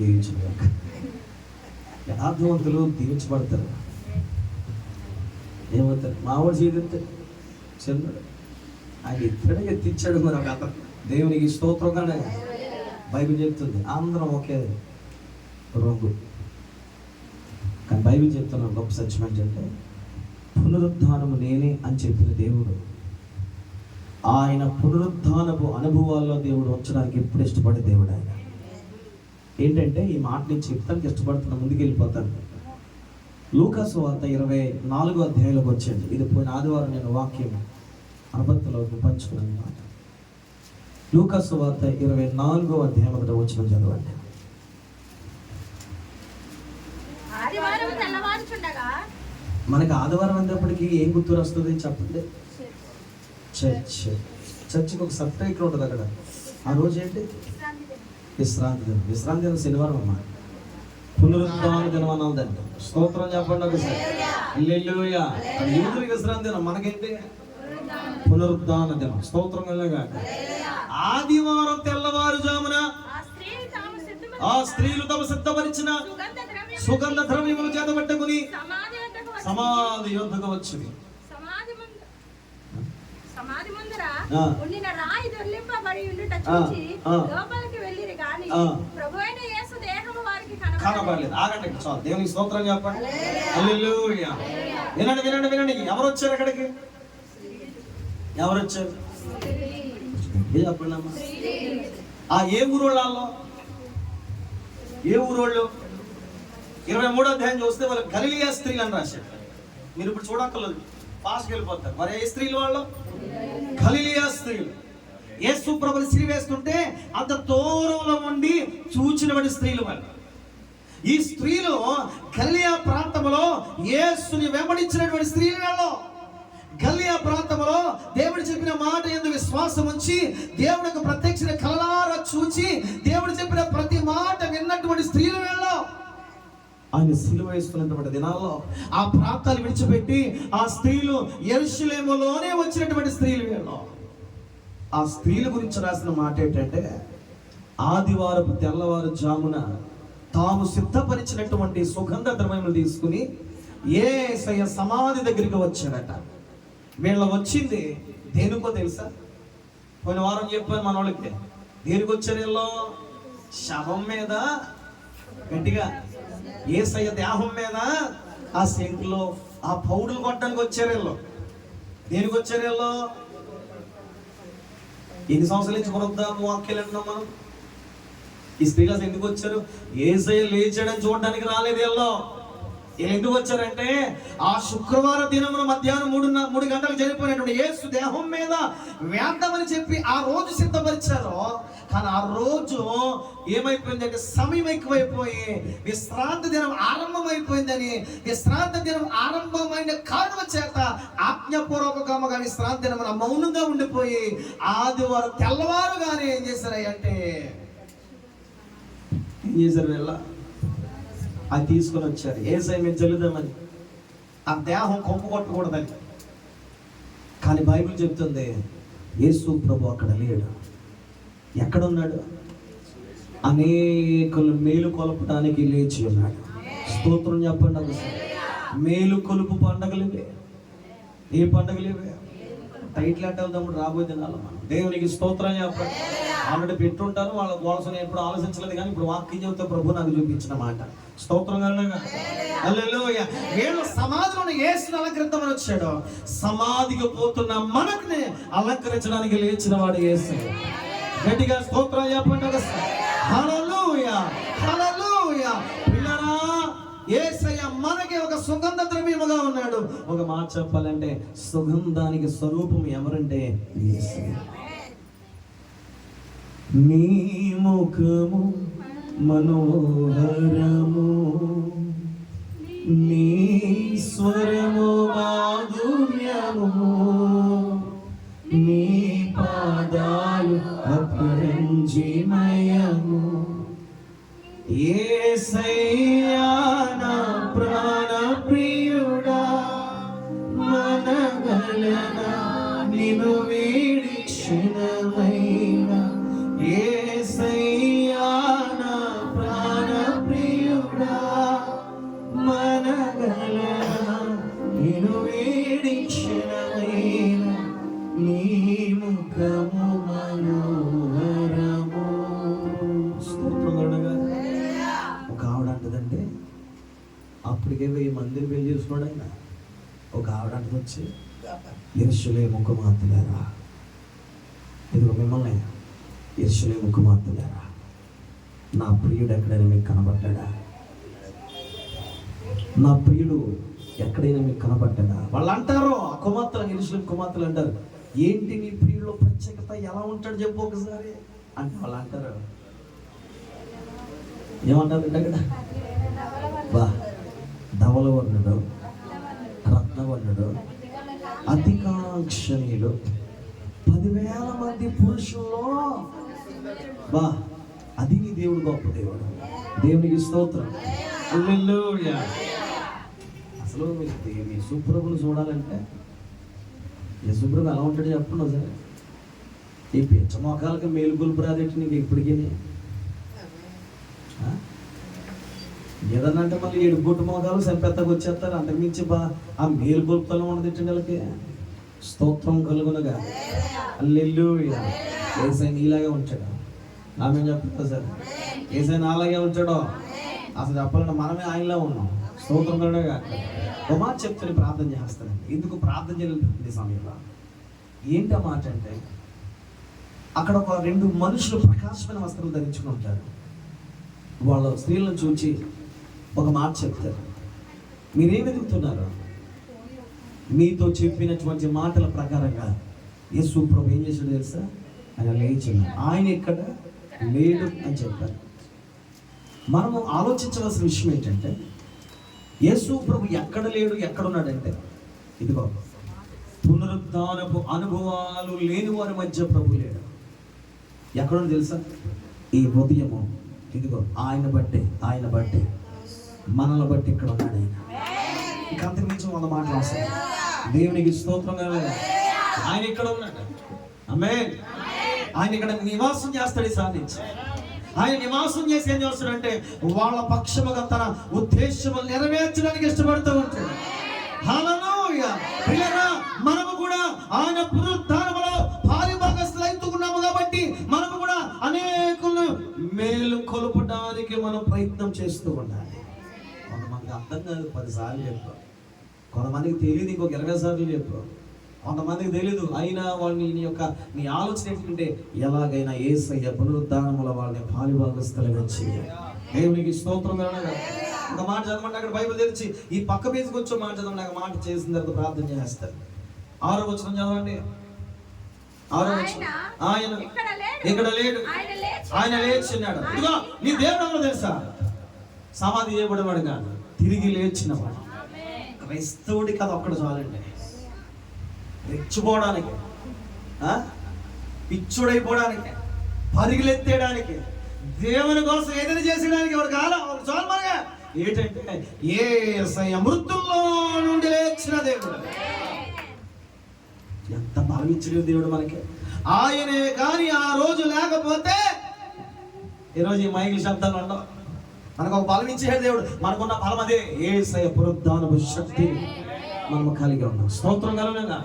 దీవించలేక యథార్థవంతులు దీవించబడతారు. ఏమవుతారు? మావాడు చేదితే చెందడు, ఆయన ఇద్దడే ఎత్తిచ్చాడు. మరి ఒక అతను దేవునికి స్తోత్రంగానే బైబిల్ చెప్తుంది అందరం ఒకే రంగు. కానీ బైబిల్ చెప్తున్న గొప్ప సత్యం ఏంటంటే పునరుద్ధానము నేనే అని చెప్పిన దేవుడు ఆయన పునరుద్ధానపు అనుభవాల్లో దేవుడు ఉంచడానికి ఎప్పుడు ఇష్టపడే దేవుడు. ఆయన ఏంటంటే ఈ మాట నేను చెప్తానికి ఇష్టపడుతున్నా, ముందుకు వెళ్ళిపోతాను. లూకా సువార్త 24వ అధ్యాయంలోకి వచ్చేది. ఇది పోయిన ఆదివారం నేను వాక్యం అనుభక్తిలోకి పంచుకున్నాను మాట. లూకా సువార్త 24వ అధ్యాయం 1వ వచనం చదవండి. మనకి ఆదివారం అనేప్పటికీ ఏం గుర్తు వస్తుంది చెప్పండి? చర్చికి ఒక సబ్ టైటిల్ ఉంటుంది అక్కడ. ఆ రోజు ఏంటి? విశ్రాంతి దినం. విశ్రాంతి దినం శనివారం అమ్మా. పునరుద్ధాన దినం అన్నదంట. స్తోత్రం చెప్పండి ఒకసారి. హల్లెలూయా. యూదుల విశ్రాంతి దినం, మనకేంటి? పునరుద్ధాన దినం. స్తోత్రం కలగా. ఆదివారం తెల్లవారుజామున ఆ స్త్రీలు తమ సిద్ధపరిచిన సుగంధ ద్రవ్యములు చేతబట్టుకుని సమాధి యొద్దకు వచ్చింది. సమాధి ముందర ఉండిన రాయి దొర్లింపబడి ఉండుట చూచి లోపలికి వెళ్ళిరి గాని ప్రభువైన యేసు దేహము వారికి కనబడలేదు. ఆగండి చాలు. దేవునికి స్తోత్రం చెప్పండి. హల్లెలూయా. వినండి వినండి వినండి. ఎవరు వచ్చారు అక్కడికి? ఎవరు వచ్చారు? చెప్పండి అమ్మా. ఏ ఊరోళ్ళలో? ఏ ఊరోళ్ళు? 23వ అధ్యాయం చూస్తే వాళ్ళు గలిలియా స్త్రీలు అని రాశారు. మీరు ఇప్పుడు చూడక్కర్లేదు, ఫాస్ట్కి వెళ్ళిపోతారు. మరి ఏ స్త్రీలు వాళ్ళు? గలిలియా స్త్రీలు. యేసు ప్రభుని సిలువ వేస్తుంటే అంత దూరంలో ఉండి చూచినటువంటి స్త్రీలు వాళ్ళు. ఈ స్త్రీలు గలిలియా ప్రాంతంలో యేసుని వెంబడించినటువంటి స్త్రీలు వాళ్ళు. గలిలియా ప్రాంతంలో దేవుడు చెప్పిన మాట యందు విశ్వాసం ఉంచి దేవుడికి ప్రత్యక్ష కలలారా చూచి దేవుడు చెప్పిన ప్రతి మాట విన్నటువంటి స్త్రీలు వీళ్ళు. ఆయన సిలువ వేసుకున్నటువంటి దినాల్లో ఆ ప్రాంతాలు విడిచిపెట్టి ఆ స్త్రీలు యెరూషలేములోనే వచ్చినటువంటి స్త్రీలు వీళ్ళు. ఆ స్త్రీల గురించి రాసిన మాట ఏంటంటే ఆదివారపు తెల్లవారుజామున తాము సిద్ధపరిచినటువంటి సుగంధ ద్రవ్యములు తీసుకుని యేసయ్య సమాధి దగ్గరికి వచ్చారట. వీళ్ళ వచ్చింది దేనికో తెలుసా? పోయిన వారం చెప్పాను మన వాళ్ళకి. దేనికి వచ్చారు వీళ్ళు? శవం మీద గట్టిగా యేసయ్య దేహం మీద ఆ సెంకులో ఆ పౌడులు కొట్టడానికి వచ్చారు వీళ్ళు. దేనికి వచ్చారు వీళ్ళు? ఎన్ని సంవత్సరాల నుంచి కొనుద్దాం వాక్యాలు అంటున్నాం మనం. ఈ స్త్రీలు అసలు ఎందుకు వచ్చారు? యేసయ్య లేచాడని చూడడానికి రాలేదు వీళ్ళు. ఎందుకు వచ్చారంటే ఆ శుక్రవారం దినమున మధ్యాహ్నం 3 గంటలకు చనిపోయినటువంటి యేసు దేహం మీద వేద్దామని చెప్పి ఆ రోజు సిద్ధపరిచారు. కానీ ఆ రోజు ఏమైపోయిందంటే సమయం ఎక్కువైపోయి విశ్రాంతి దినం ఆరంభమైపోయిందని, విశ్రాంతి దినం ఆరంభమైన కారణం చేత ఆజ్ఞాపూర్వకంగా విశ్రాంతి దినం మౌనంగా ఉండిపోయి ఆదివారం తెల్లవారుగానే ఏం చేశారంటే ఏం చేశారు వీళ్ళ? అది తీసుకొని వచ్చారు. యేసయ్య మీద జల్లుదామని, ఆ దేహం కొంపు కొట్టకూడదని. కానీ బైబిల్ చెప్తుంది యేసు ప్రభు అక్కడ లేడు. ఎక్కడున్నాడు? అనేకులు మేలు కొలపడానికి లేచి ఉన్నాడు. స్తోత్రం చెప్పండి ఒకసారి. మేలు కొలుపు పండగలు ఇవే. ఏ పండగలు ఇవే? టైటిల్ అట్టవుతాము రాబోయే దినాలు మనం. దేవునికి స్తోత్రం చెప్పండి. ఆల్రెడీ పెట్టుంటారు, వాళ్ళ కోసం ఎప్పుడు ఆలోచించలేదు. కానీ ఇప్పుడు వాక్యం చెబుతే ప్రభు నాకు చూపించిన మాట. స్తోత్రం కలగా. హల్లెలూయా. వీళ్ళు సమాధిలోని యేసుని అలంకరిద్దామని వచ్చాడు. సమాధికి పోతున్న మనల్ని అలంకరించడానికి లేచిన వాడు యేసు. గట్టిగా స్తోత్రం చెప్పండి ఒకసారి. హల్లెలూయా హల్లెలూయా. పిల్లరా, యేసయ్య మనకి ఒక సుగంధ ద్రవ్యముగా ఉన్నాడు. ఒక మాట చెప్పాలంటే సుగంధానికి స్వరూపం ఎవరంటే యేసయ్య. నీ ముఖము మనోహరము, నీ స్వరము మాధుర్యము, నీ పాదాలు అపరంజిమయము. యేసయ్యా నా ప్రాణ ప్రియుడా, మనగలనా నిన్ను వీడి క్షణమైనా. యేసయ్యా నా ప్రాణ ఇప్పటికే 1000 మందిని పెళ్లి చేసుకున్నాడు ఆయన. ఒక ఆవిడ అంటే వచ్చి, యెరూషలేము కుమార్తెలారా, ఇదిగో మిమ్మల్ని, యెరూషలేము కుమార్తెలారా, నా ప్రియుడు ఎక్కడైనా మీకు కనబడ్డాడా? నా ప్రియుడు ఎక్కడైనా మీకు కనబడ్డాడా? వాళ్ళు అంటారు, ఆ కుమార్తెలు, యెరూషలేము కుమార్తెలు అంటారు, ఏంటి నీ ప్రియుడిలో ప్రత్యేకత, ఎలా ఉంటాడు చెప్పు ఒకసారి అంటే వాళ్ళు అంటారు, ఏమంటారు అక్కడ, బా ధవలవర్ణుడు, రత్నవర్ణుడు, అతికాంక్షణీయుడు, 10,000 మంది పురుషుల్లో బా, అది నీ దేవుడు గొప్ప దేవుడు. దేవునికి స్తోత్రం. హల్లెలూయా. అసలు మీ సుప్రభుని చూడాలంటే యశుప్రభు ఎలా ఉంటాడు చెప్పండి సరే. ఈ పిచ్చ మొఖాలకి మేలుకొలుపు రాదేంటి నీకు ఎప్పటికీ? ఏదన్నంటే మళ్ళీ 7 గుట్టు మొఖాలు సంపెత్తకు వచ్చేస్తారు. అంతకుమించి ఆ మేలుకొలుపుతలో ఉండదు వాళ్ళకి. స్తోత్రం కలుగునగా. హల్లెలూయా. యేసయ్య నీలాగే ఉంటాడు. ఆమె చెప్తా సార్, యేసయ్య నాలాగే ఉంటాడో అసలు చెప్పాలంటే మనమే ఆయనలా ఉన్నాం. స్తోత్రం కలుగునగా. ఒక మాట చెప్తాను, ప్రార్థన చేస్తానండి. ఎందుకు ప్రార్థన చేయాలి సమయంలో? ఏంటి ఆ మాట అంటే, అక్కడ ఒక 2 మనుషులు ప్రకాశమైన వస్త్రాలు ధరించుకుని ఉంటారు. వాళ్ళ స్త్రీలను చూచి ఒక మాట చెప్తారు, మీరేం ఎదుగుతున్నారు? మీతో చెప్పినటువంటి మాటల ప్రకారంగా యేసు ప్రభు ఏం చేశాడు తెలుసా? ఆయన లేచాడు. ఆయన ఎక్కడ లేడు అని చెప్పారు. మనము ఆలోచించవలసిన విషయం ఏంటంటే, యేసు ప్రభు ఎక్కడ లేడు, ఎక్కడ ఉన్నాడంటే, ఇదిగో పునరుద్ధానపు అనుభవాలు లేని వారి మధ్య ప్రభు లేడు. ఎక్కడో తెలుసా? ఈ హృదయము, ఇదిగో ఆయన బట్టి మనల్ని బట్టి ఇక్కడ ఉన్నాడు ఆయన. ఇక అంతకుమించి 100 మాటలు వస్తాయి. దేవునికి స్తోత్రం. ఆయన ఇక్కడ ఉన్నాడు. ఆమేన్. ఆయన ఇక్కడ నివాసం చేస్తాడు. ఈసారి నుంచి ఆయన నివాసం చేసి ఏం చేస్తాడంటే, వాళ్ళ పక్షముగా తన ఉద్దేశములు నెరవేర్చడానికి ఇష్టపడుతూ ఉంటాడు. హల్లెలూయా. ప్రియరా, మనము కూడా ఆయన పునరుద్ధానములో పాలిభాగస్తులు అవుతున్నాము కాబట్టి మనము కూడా అనేకులను మేలు కొలుపడానికి మనం ప్రయత్నం చేస్తూ ఉండాలి. కొంతమందికి అర్థం కాదు, 10 సార్లు చెప్పు. కొంతమందికి తెలియదు, ఇంకొక 20 సార్లు చెప్పు. కొంతమందికి తెలీదు, అయినా వాళ్ళని నీ ఆలోచన ఏంటంటే, ఎలాగైనా యేసయ్య పునరుద్ధానముల వాళ్ళని పాలిభాగస్తులుగా చేయాలి. దేవునికి స్తోత్రం. ఒక మాట చదవండి, అక్కడ బైబిల్ తెరిచి ఈ పక్క పేజీకి వచ్చి మాట చదవండి. ఒక మాట చేసిన తర్వాత ప్రార్థన చేస్తారు. 6వ వచనం చదవండి. 6వ వచనం, ఆయన ఇక్కడ లేడు, ఆయన లేచినాడు. ఇదిగో నీ దేవుడు ఎవరో తెలుసా? సమాధి చేయబడేవాడు కాదు, తిరిగి లేచినవాడు. క్రైస్తవుడికి అది ఒక్కడు చాలండి. రెచ్చిపోవడానికి, పిచ్చుడైపోవడానికి, పరుగులెత్తేయడానికి, దేవుని కోసం ఏదైనా చేసేయడానికి వాడు కాలం ఒక చాలు. మనగా ఏంటంటే, యేసయ్య మృతుల్లో నుండి లేచిన దేవుడు. ఎంత బలం ఇచ్చిన దేవుడు మనకి. ఆయనే కానీ ఆ రోజు లేకపోతే ఈరోజు ఈ మైకిల్ శబ్దాలు ఉండవు. మనకు ఒక బలం ఇచ్చే దేవుడు. మనకున్న బలం అదే, యేసయ్య పునరుద్ధానపు శక్తిని మనము కలిగి ఉన్నాం. స్తోత్రం కలుగునగా.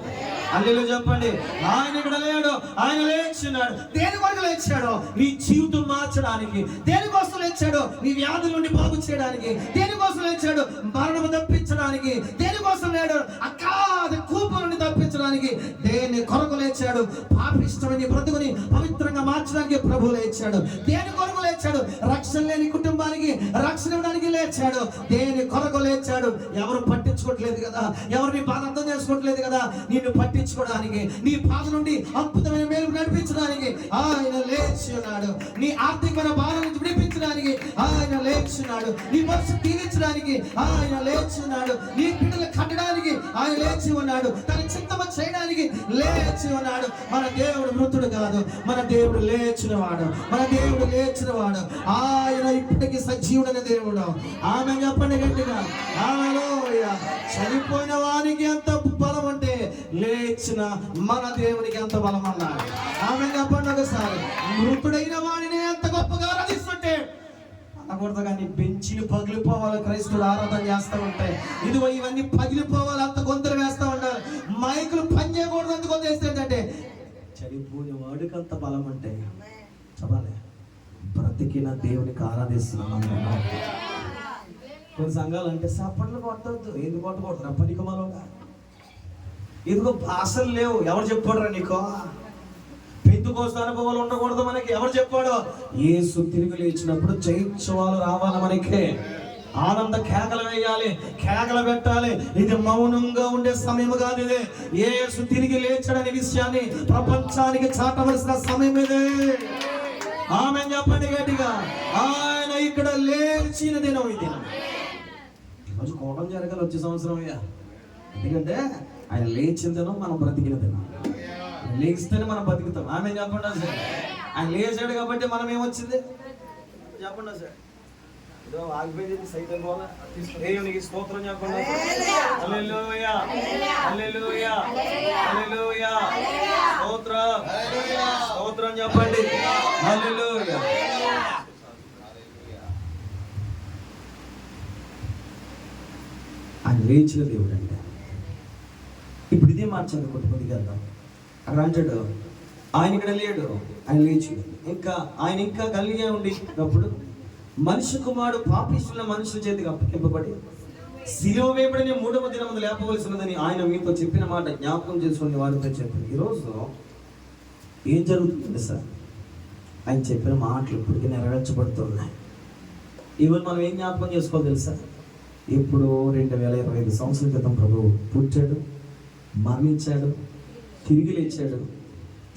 హల్లెలూయా చెప్పండి. ఆయన ఇక్కడ లేడు, ఆయన లేచినాడు. దేని కొరకు లేచాడో? నీ జీవితం మార్చడానికి. దేనికోసం లేచాడో? నీ వ్యాధుల నుండి బాగు చేయడానికి. దేనికోసం లేచాడు? మరణము తప్పించడానికి. దేనికోసం లేడు? అకాది కూపు నుండి తప్పించడానికి. దేని కొరకు లేచాడు? పాపిష్టమైన బ్రతుకుని పవిత్రంగా మార్చడానికి ప్రభు లేచాడు. దేని కొరకు లేచాడు? రక్షణ లేని కుటుంబానికి రక్షణ ఇవ్వడానికి లేచాడు. దేని కొరకు లేచాడు? ఎవరు పట్టించుకోవట్లేదు కదా, ఎవరు నీ బాధ అర్థం చేసుకోవట్లేదు కదా, నిన్ను పట్టించుకోవడానికి, నీ బాధ నుండి అద్భుతమైన మేలు నడిపించడానికి ఆయన లేచి ఉన్నాడు. నీ ఆర్థికమైన బాధ నుంచి విడిపించడానికి ఆయన లేచి ఉన్నాడు. నీ మనసు తీర్చడానికి ఆయన లేచి ఉన్నాడు. నీ బిడ్డలు కట్టడానికి ఆయన లేచి ఉన్నాడు. తన చిత్తము చేయడానికి లేచి ఉన్నాడు. మన దేవుడు మృతుడు కాదు, మన దేవుడు లేచినవాడు. మన దేవుడు లేచినవాడు. ఆయన ఇప్పటికీ సజీవుడైన దేవుడు. ఆమె చెప్పండి గట్టిగా. హల్లెలూయా. చనిపోయిన వానికి ఎంత బలం అంటే, లేచిన మన దేవునికి ఎంత బలం అన్నాడు. ఆమె చెప్పండి ఒకసారి. మృతుడైన వాడిని ఎంత గొప్పగా ఆరాధిస్తుంటే అనకూడదు కానీ, బెంచీలు పగిలిపోవాలి క్రైస్తవులు ఆరాధన చేస్తూ ఉంటే. ఇదిగో ఇవన్నీ పగిలిపోవాలి, అంత గొంతులు వేస్తూ ఉంటారు. మైకులు పని చేయకూడదు, అంత గొంతు వేస్తుంటే. చనిపోయిన వాడికి అంత బలం అంటే చెప్పాలి, బ్రతికిన దేవునికి ఆరాధిస్తున్నాం. కొన్ని సంఘాలు అంటే సప్పట్లు కొట్టద్దు, ఎందుకు కొట్టకూడదు పనికిమాలోగా, ఎందుకో భాషలు లేవు, ఎవరు చెప్పాడురా నీకో? పెంతుకోస్త అనుభవాలు ఉండకూడదు మనకి, ఎవరు చెప్పాడు? యేసు తిరిగి లేచినప్పుడు జయించవాళ్ళు రావాలి, మనకే ఆనంద కేకలు వేయాలి, కేకలు పెట్టాలి. ఇది మౌనంగా ఉండే సమయం కాదు, ఇది యేసు తిరిగి లేచాడనే విషయాన్ని ప్రపంచానికి చాటవలసిన సమయం ఇదే. ఆమేన్ చెప్పండి గట్టిగా. ఆయన ఇక్కడ లేచిన దినం ఈ దినం. ఈరోజు కోటం జరగాలి వచ్చే సంవత్సరం అయ్యా, ఎందుకంటే ఆయన లేచిన దినం మనం బ్రతికిన దినం. లేస్తేనే మనం బతుకుతాం. ఆమె చెప్పండి సార్, ఆయన లేచాడు కాబట్టి మనం ఏమొచ్చింది చెప్పండి సార్. ఇదో ఆగిపోయింది సైతం పోలా, దేవునికి స్తోత్రం చెప్పండి. హల్లెలూయా హల్లెలూయా హల్లెలూయా, స్తోత్రం స్తోత్రం చెప్పండి. హల్లెలూయా. ఆయన లేచిన దేవుడు అంటే ఇప్పుడు ఇదే మార్చాలి కొట్టుకుంది కదా. అక్కడ అంటాడు ఆయన ఇక్కడ లేడు, ఆయన లేచి ఇంకా ఆయన ఇంకా గలిగే ఉండేటప్పుడు మనిషి కుమారుడు పాపిష్టుల మనుషుల చేతికి అప్పగింపబడి శిలువ వేయబడిన 3వ దినమున లేపవలసినదని ఆయన మీతో చెప్పిన మాట జ్ఞాపకం చేసుకుని వారితో చెప్పారు. ఈరోజు ఏం జరుగుతుంది సార్? ఆయన చెప్పిన మాటలు ఇప్పటికీ నెరవేర్చబడుతున్నాయి. ఈరోజు మనం ఏం జ్ఞాపకం చేసుకోవాలి తెలుసా? ఇప్పుడు 2025 సంవత్సరాల క్రితం ప్రభువు పుట్టాడు, మరణించాడు, తిరిగి లేచాడు.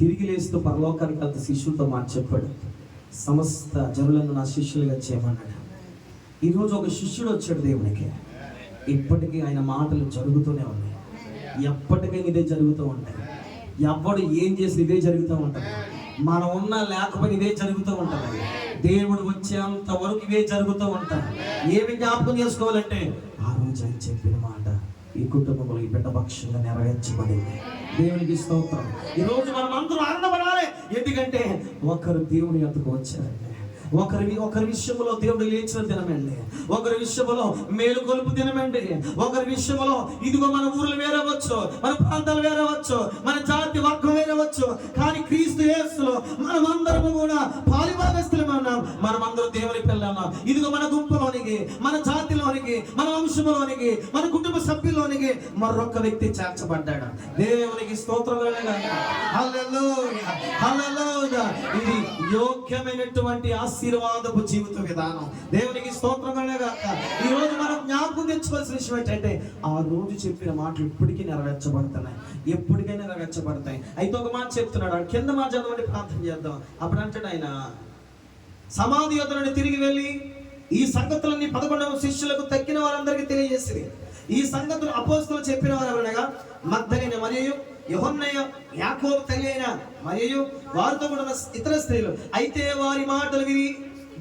తిరిగి లేస్తూ పరలోకానికి వెళ్తే శిష్యులతో మాట చెప్పాడు, సమస్త జనులను నా శిష్యులుగా చేయమన్నాడు. ఈరోజు ఒక శిష్యుడు వచ్చాడు దేవునికి. ఇప్పటికీ ఆయన మాటలు జరుగుతూనే ఉన్నాయి, ఎప్పటికైనా ఇదే జరుగుతూ ఉంటాయి. ఎవడు ఏం చేసి ఇదే జరుగుతూ ఉంటుంది, మనం ఉన్నా లేకపోయినా ఇదే జరుగుతూ ఉంటుంది. దేవుడు వచ్చేంత వరకు ఇవే జరుగుతూ ఉంటాయి. ఏమి జ్ఞాపకం చేసుకోవాలంటే ఆ రోజు ఆయన చెప్పిన మాట ఈ కుటుంబంలో ఈ బిడ్డ పక్షంగా నెరవేర్చబడింది. దేవునికి స్తోత్రం. ఈరోజు మనం అందరూ ఆనందపడాలి, ఎందుకంటే ఒకరు దేవుని యొద్దకు వచ్చారండి. ఒకరి విషయంలో దేవుడు లేచిన దినమండి, ఒకరి విషయంలో మేలుకొలుపు దినమండి, ఒకరి విషయంలో ఇదిగో మన ఊర్లు వేరవచ్చు, మన ప్రాంతాలు వేరవచ్చు, మన జాతి వర్గం వేరవచ్చు, కానీ క్రీస్తు యేసులో మనమందరము కూడా పాలిభాగస్తులమే ఉన్నాం. మనమందరం దేవుని పిల్లలు. ఇదిగో మన గుంపులోనికి, మన జాతిలోనికి, మన వంశంలోనికి, మన కుటుంబ సభ్యుల్లోనికి మరొక వ్యక్తి చేర్చబడ్డాడు. దేవునికి స్తోత్రం. హల్లెలూయా హల్లెలూయా. ఇది యోగ్యమైనటువంటి ఆశీర్వాదపు జీవిత విధానం. దేవునికి స్తోత్రం కలగాక. ఈ రోజు మనం జ్ఞాపకం తెచ్చుకోవాల్సిన విషయం ఏంటంటే ఆ రోజు చెప్పిన మాటలు ఇప్పటికీ నెరవేర్చబడుతున్నాయి, ఎప్పటికైనా నెరవేర్చబడతాయి. అయితే ఒక మాట చెప్తున్నాడు, కింద మాట చదవండి, ప్రార్థన చేద్దాం. అప్పుడు అంటాడు ఆయన, సమాధి యొద్ద నుండి తిరిగి వెళ్ళి ఈ సంగతులన్నీ 11వ శిష్యులకు తక్కిన వారందరికీ తెలియజేసింది. ఈ సంగతులు అపోస్తలులు చెప్పిన వారు అనగా మగ్దలిన మరియు యోహన్నయ, యాకోబు తల్లి అయిన మరియు వారితో కూడా ఇతర స్త్రీలు. అయితే వారి మాటలు విని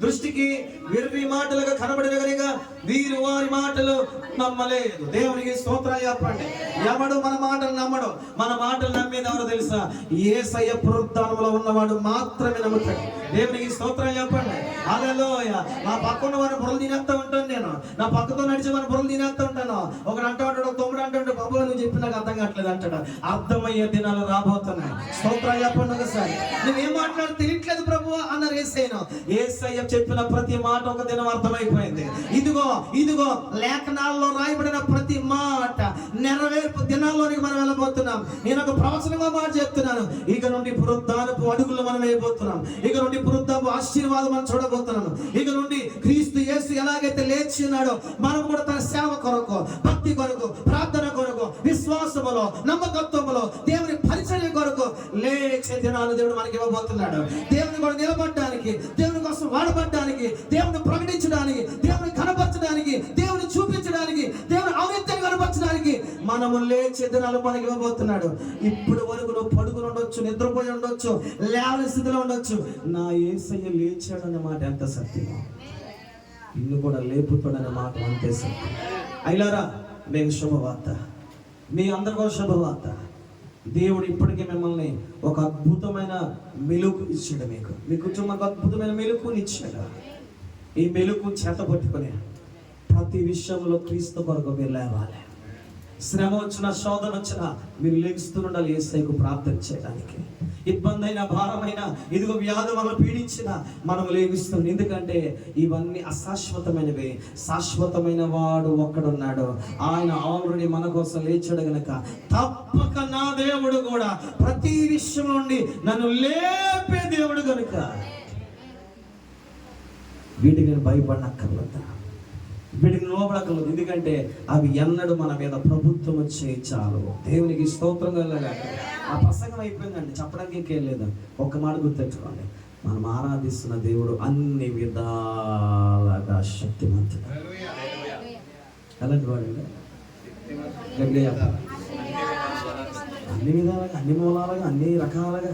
దృష్టికి వెర్రి మాటలుగా కనబడిన కనుక వీరు వారి మాటలు నమ్మలేదు. దేవునికి స్తోత్రాలు చెప్పండి. ఎవడు మన మాటలు నమ్మడు. మన మాటలు నమ్మేది ఎవరో తెలుసా? యేసయ్య పునరుద్ధానంలో ఉన్నవాడు మాత్రమే నమ్ముతాడు. దేవునికి స్తోత్రాలు చెప్పండి. హల్లెలూయా. నా పక్కన వారిని బుర్రలు తినేస్తా ఉంటాను, నేను నా పక్కతో నడిచే వారిని బుర్రలు తినేస్తా ఉంటాను. ఒకడు అంటూ ఉంటాడు, తమ్ముడు అంటుంటాడు, బాబు నువ్వు చెప్పి నాకు అర్థం కావట్లేదు అంటాడు. అర్థమయ్యే దినాలు రాబోతున్నాయి. స్తోత్రాలు చెప్పండి. ఒకసారి నువ్వేం మాట్లాడు తెలియట్లేదు ప్రభు అన్నారు యేసయ్యను. యేసయ్య చెప్పిన ప్రతి మాట ఒక దినం అర్థమైపోయింది. ఇదిగో ఇదిగో లేఖనాల్లో రాయబడిన ప్రతి మాట నెరవేర్పు దినాల్లోనికి మనం వెళ్ళబోతున్నాం. నేను ఒక ప్రవచనంగా మాట చెప్తున్నాను. ఇక నుండి పునరుద్ధానపు అడుగులు మనం వేయబోతున్నాం. ఇక నుండి పునరుద్ధానపు ఆశీర్వాదం మనం చూడబోతున్నాము. ఇక నుండి క్రీస్తు యేసు ఎలాగైతే లేచి ఉన్నాడో మనం కూడా తన సేవ కొరకు, భక్తి కొరకు, ప్రార్థన కొరకు, విశ్వాసములో, నమ్మకత్వములో, దేవుని పరిచర్య కొరకు లేచే దినాలు దేవుడు మనకి ఇవ్వబోతున్నాడు. దేవుని కూడా నిలబడడానికి, దేవుని కోసం వాడబడడానికి, దేవుని ప్రకటించడానికి, దేవుని కనపరచడానికి, దేవుని చూపించడానికి, దేవుని ఔన్నత్యాన్ని కనపరచడానికి మనము లేచే దినాలు మనకి ఇవ్వబోతున్నాడు. ఇప్పుడు వరకు నువ్వు పడుకుని ఉండొచ్చు, నిద్రపోయి ఉండొచ్చు, లేవని స్థితిలో ఉండొచ్చు. నా యేసయ్య లేచాడు అనే మాట ఎంత సత్యమో ఇల్లు కూడా లేపుతాడనే మాట అంతే సత్యం. అయిలారా మీకు శుభవార్త, మీ అందరికీ శుభవార్త. దేవుడు ఇప్పటికీ మిమ్మల్ని ఒక అద్భుతమైన మెలుకు ఇచ్చాడు. మీ కుటుంబానికి అద్భుతమైన మెలుకుని ఇచ్చాడు. ఈ మెలుకు చేత పట్టుకుని ప్రతి విషయంలో క్రీస్తు కొరకు మీరు లేవాలి. శ్రమ వచ్చినా, శోధన వచ్చినా మీరు లెగుస్తూ ఉండాలి యేసయ్యకు ప్రార్థన చేయడానికి. ఇబ్బంది అయినా, భారమైన, ఇదిగో వ్యాధి వల్ల పీడించిన మనం లేవిస్తుంది. ఎందుకంటే ఇవన్నీ అశాశ్వతమైనవి. శాశ్వతమైన వాడు ఒక్కడున్నాడు. ఆయన ఆల్రెడీ మన కోసం లేచాడు గనక తప్పక నా దేవుడు కూడా ప్రతి విషయం నుండి నన్ను లేపే దేవుడు గనుక వీటికి నేను భయపడనక్కర్లేదు, వీటికి లోబడక్కర్లేదు. ఎందుకంటే అవి ఎన్నడూ మన మీద ప్రభుత్వం వచ్చే చాలు. దేవునికి స్తోత్రం కలగాలి. ఆ ప్రసంగం అయిపోయిందండి, చెప్పడానికి ఇంకేం లేదు. ఒక్క మాట గుర్తెచ్చుకోండి, మనం ఆరాధిస్తున్న దేవుడు అన్ని విధాలుగా శక్తిమంతుడు. ఎలాంటి వాడు? అన్ని విధాలుగా, అన్ని మూలాలుగా, అన్ని రకాలుగా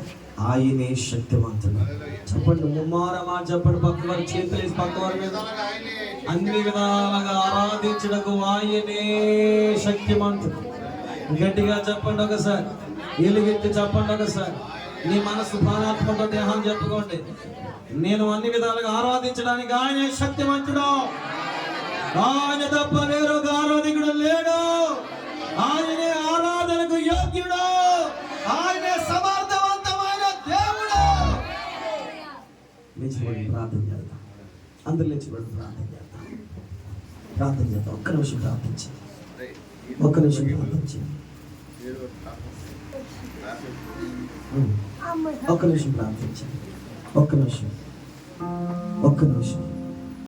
ఆయనే శక్తిమంతుడు. చెప్పండి, ముమ్మార మాట చెప్పండి. పక్క వారి చేతులు పక్క వారి మీద అన్ని విధాలుగా ఆరాధించడకు ఆయనే శక్తిమంతుడు. గట్టిగా చెప్పండి ఒకసారి, ఎలుగెత్తి చెప్పండి ఒకసారి. నీ మనసు ప్రాణాత్మక దేహం చెప్పుకోండి, నేను అన్ని విధాలుగా ఆరాధించడానికి ఆయనే శక్తిమంతుడు. ఆయన తప్ప వేరొక ఆరాధకుడు లేడు. ఆయనే ఆరాధనకు యోగ్యుడు. ఆయనే సమర్థవంతమైన దేవుడు. లేచిపడి ప్రార్థన చేద్దాం. అందరూ లేచిపడి ప్రార్థన చేద్దాం. ప్రార్థన చేద్దాం. ఒక్క నిమిషం ప్రార్థించండి. ఒక్క నిమిషం ప్రార్థించండి. ఒక్క నిమిషం ప్రార్థించండి. ఒక్క నిమిషం.